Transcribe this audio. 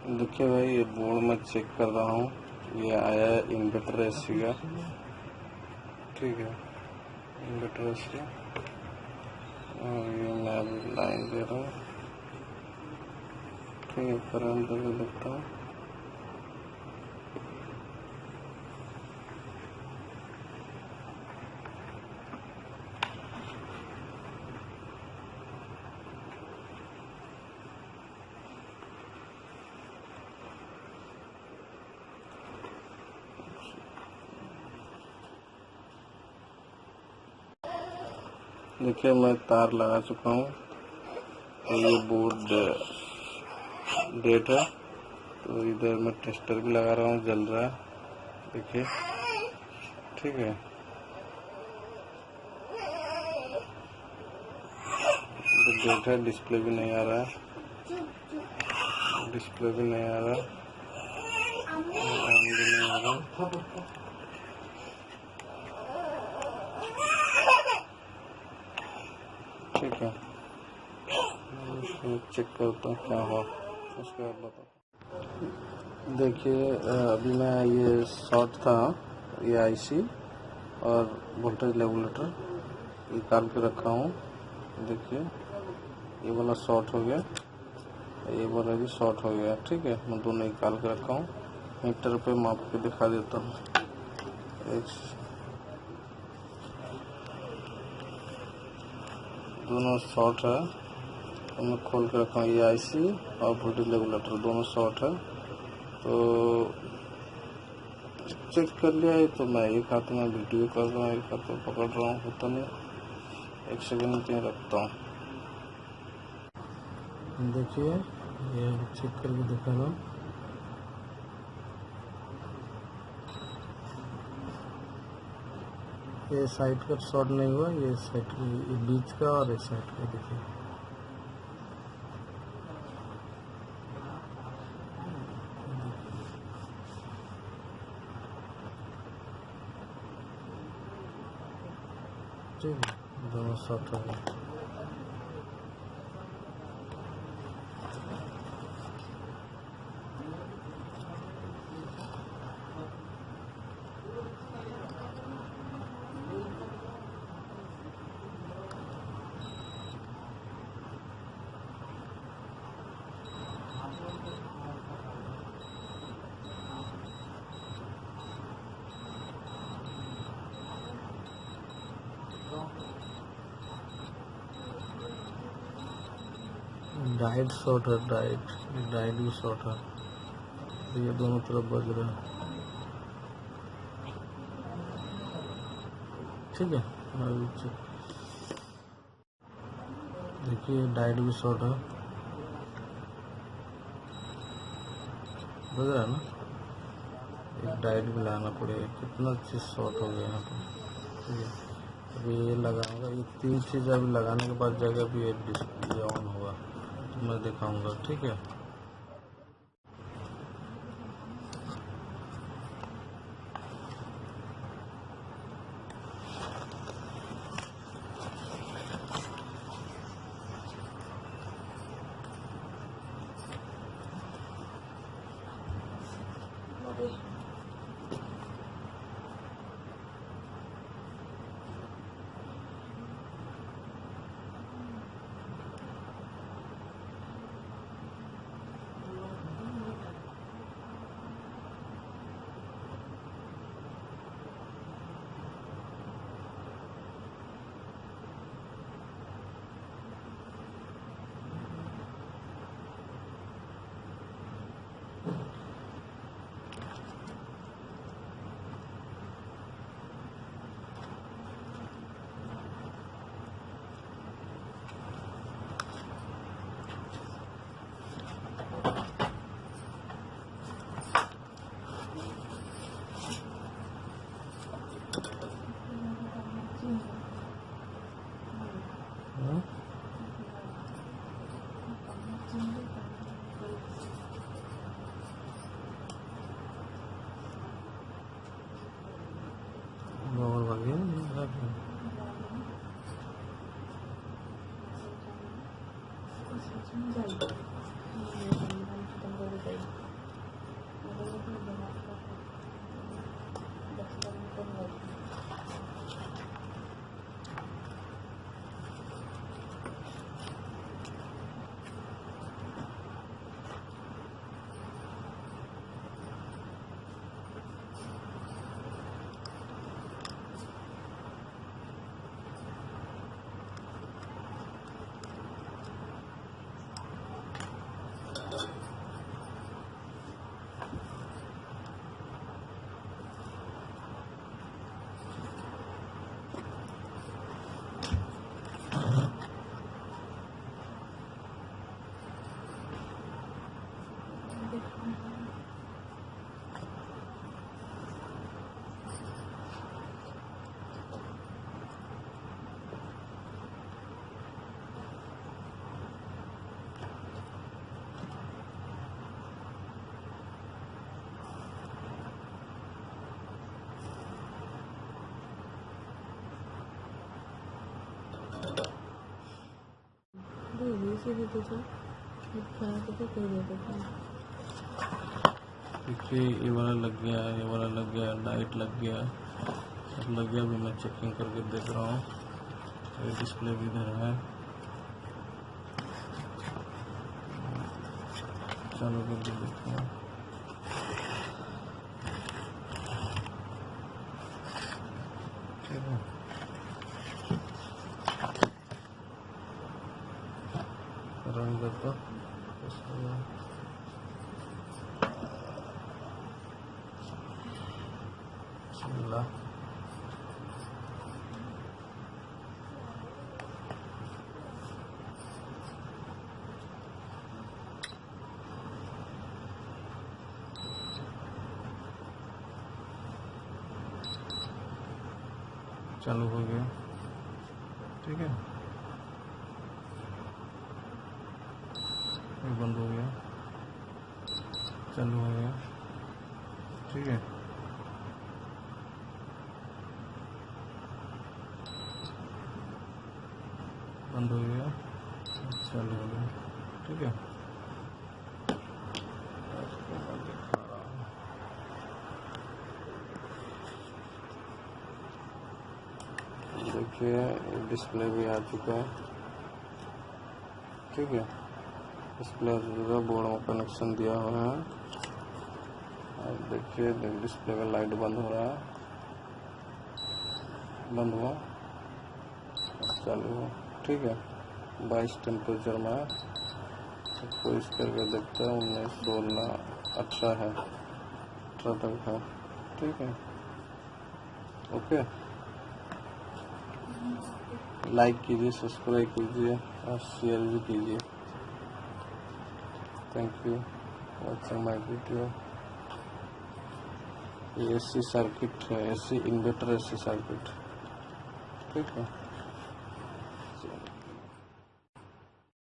देखिए भाई, ये बोर्ड में चेक कर रहा हूँ। ये आया है इन्वर्टर एसी का, ठीक है, इन्वर्टर एसी। और ये मैं अभी लाइन दे रहा हूँ, ठीक है, करंट भी देखता हूँ। देखिए मैं तार लगा चुका हूँ। तो ये बोर्ड डेट है, तो इधर मैं टेस्टर भी लगा रहा हूँ, जल रहा है, देखिए, ठीक है। तो डेट है, डिस्प्ले भी नहीं आ रहा है, डिस्प्ले भी नहीं आ रहा, ऑन भी नहीं आ रहा, ठीक है। चेक करता हूँ क्या हुआ, उसके बाद बताता। देखिए अभी मैं ये शॉर्ट था, ये आईसी और वोल्टेज रेगुलेटर निकाल के रखा हूँ। देखिए ये वाला शॉर्ट हो गया, ये वाला भी शॉर्ट हो गया, ठीक है। मैं दोनों निकाल के रखा हूँ। मीटर पे माप के दिखा देता हूँ। दोनों शॉर्ट है, तो मैं खोल के रखा हूँ। ये आईसी और वोल्टेज रेगुलेटर दोनों शॉर्ट है, तो चेक कर लिया है। तो मैं एक हाथ में वीडियो कर रहा हूँ, एक हाथ में पकड़ रहा हूँ, होता नहीं। एक सेकंड में रखता हूँ। देखिए ये चेक करके दिखा रहा हूँ। ये साइड का शॉर्ट नहीं हुआ, ये साइड ये बीच का और इस साइड का, देखिए। ठीक है, दोनों शॉर्ट हो गए। डाइट शॉर्ट है, डाइट भी शॉर्ट है, ये दोनों तरफ बज रहा है, ठीक है। देखिए डाइट भी शॉर्ट है, बज रहा है ना। एक डाइट भी लाना पड़ेगा, कितना चीज़ शॉर्ट हो गया यहाँ पर, ठीक है। अभी ये लगाऊंगा, ये 3 चीज़ अभी लगाने के बाद जाएगा, अभी ये डिस्प्ले ऑन होगा, तो मैं दिखाऊंगा, ठीक है। ऐसे भी तो था खराब तो कर देता था। देखिए ये वाला लग गया, ये वाला लग गया, लाइट लग गया, सब लग गया। अभी मैं चेकिंग करके देख रहा हूँ। ये डिस्प्ले भी इधर है, चालू करके देखते हैं। ठीक है, रन करता चालू हो गया। ठीक है, ये बंद हो गया, चालू हो गया। ठीक है, बंद हो गया, चालू हो गया। ठीक है, देखिए डिस्प्ले भी आ चुका है। ठीक है, डिस्प्ले बोर्ड में कनेक्शन दिया हुआ है। और देखिए डिस्प्ले का लाइट बंद हो रहा है, बंद हुआ, चालू हुआ। ठीक है, 22 टेम्परेचर में है। इसको इस करके देखते हैं, 19, 16, 18 है, 18 तक है। ठीक है, ओके। लाइक कीजिए, सब्सक्राइब कीजिए और शेयर भी कीजिए। Thank you watching my video. ये एसी सर्किट है, एसी इन्वर्टर एसी सर्किट। ठीक है।